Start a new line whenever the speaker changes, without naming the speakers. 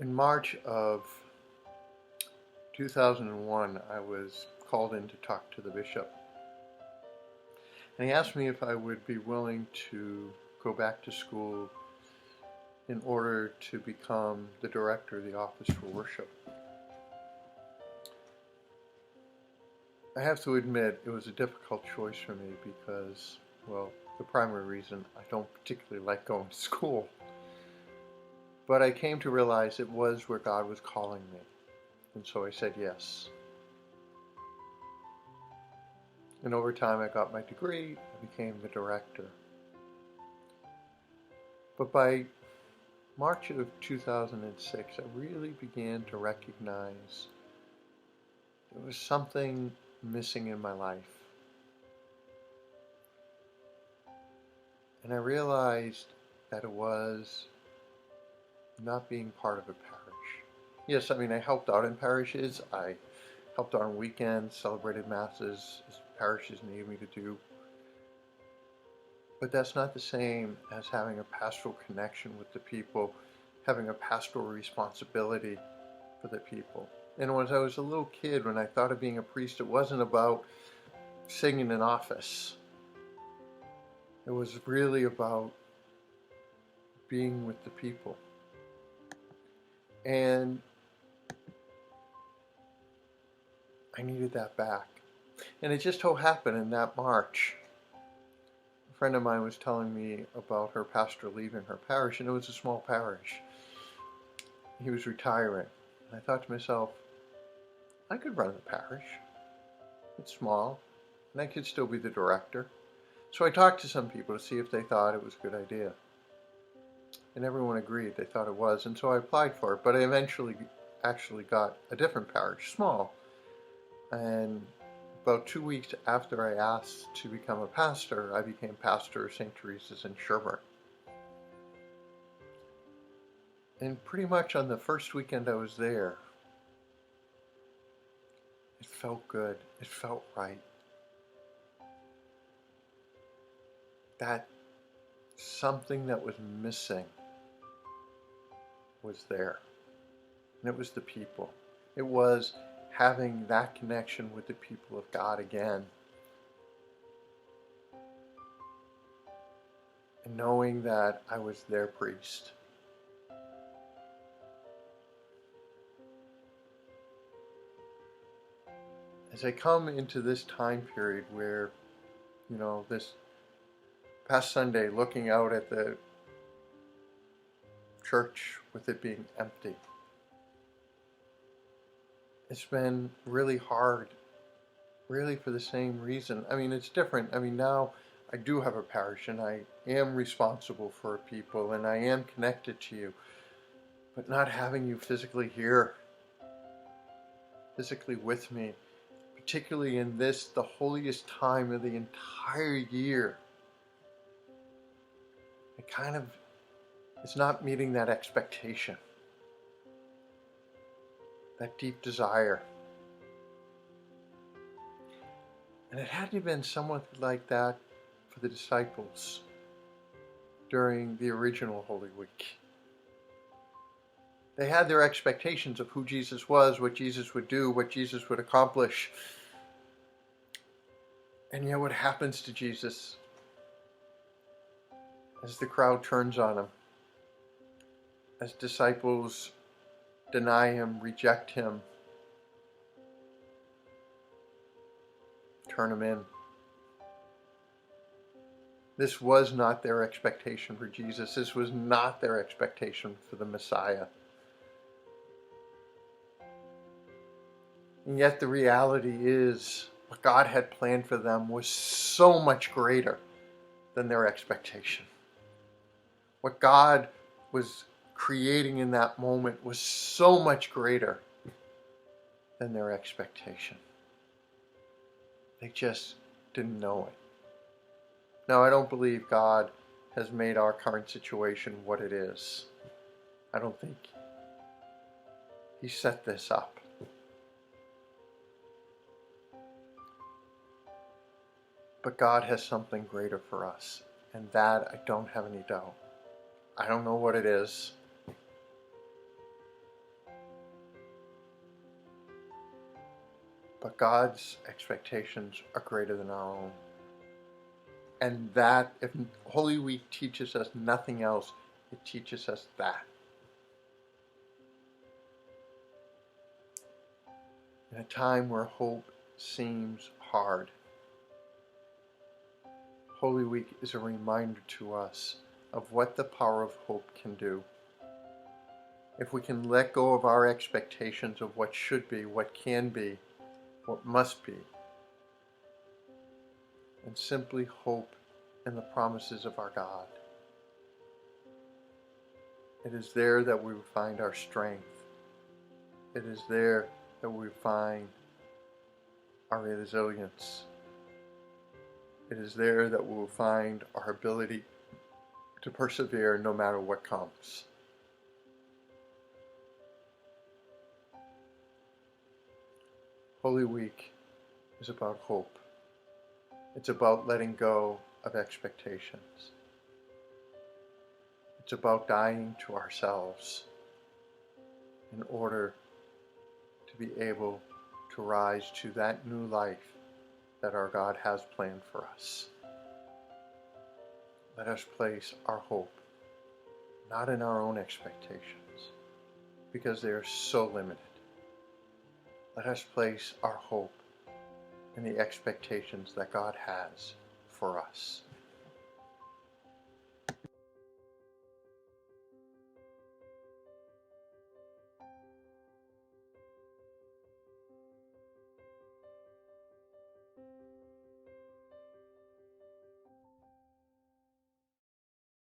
In March of 2001, I was called in to talk to the bishop. And he asked me if I would be willing to go back to school in order to become the director of the Office for Worship. I have to admit it was a difficult choice for me because, well, the primary reason, I don't particularly like going to school. But I came to realize it was where God was calling me. And so I said yes. And over time I got my degree, I became the director. But by March of 2006, I really began to recognize there was something missing in my life. And I realized that it was not being part of a parish. Yes, I helped out in parishes. I helped out on weekends, celebrated masses as parishes needed me to do. But that's not the same as having a pastoral connection with the people, having a pastoral responsibility for the people. And when I was a little kid, when I thought of being a priest, it wasn't about sitting in an office. It was really about being with the people. And I needed that back. And it just so happened in that March, a friend of mine was telling me about her pastor leaving her parish, and it was a small parish. He was retiring. And I thought to myself, I could run the parish. It's small, and I could still be the director. So I talked to some people to see if they thought it was a good idea. And everyone agreed they thought it was, and so I applied for it. But I eventually actually got a different parish, small. And about 2 weeks after I asked to become a pastor, I became pastor of St. Teresa's in Sherburne. And pretty much on the first weekend I was there, it felt good. It felt right. That something that was missing was there. And it was the people. It was having that connection with the people of God again. And knowing that I was their priest. As I come into this time period where, this past Sunday, looking out at the church with it being empty, it's been really hard, really for the same reason. It's different. Now I do have a parish and I am responsible for people and I am connected to you, but not having you physically here, physically with me, particularly in this, the holiest time of the entire year, it's not meeting that expectation, that deep desire. And it hadn't been somewhat like that for the disciples during the original Holy Week. They had their expectations of who Jesus was, what Jesus would do, what Jesus would accomplish. And yet what happens to Jesus as the crowd turns on him, as disciples deny him, reject him, turn him in. This was not their expectation for Jesus. This was not their expectation for the Messiah. And yet the reality is what God had planned for them was so much greater than their expectation. What God was creating in that moment was so much greater than their expectation. They just didn't know it. Now, I don't believe God has made our current situation what it is. I don't think He set this up. But God has something greater for us, and that I don't have any doubt. I don't know what it is. But God's expectations are greater than our own. And that, if Holy Week teaches us nothing else, it teaches us that. In a time where hope seems hard, Holy Week is a reminder to us of what the power of hope can do. If we can let go of our expectations of what should be, what can be, what must be, and simply hope in the promises of our God. It is there that we find our strength. It is there that we find our resilience. It is there that we will find our ability to persevere no matter what comes. Holy Week is about hope. It's about letting go of expectations. It's about dying to ourselves in order to be able to rise to that new life that our God has planned for us. Let us place our hope not in our own expectations, because they are so limited. Let us place our hope in the expectations that God has for us.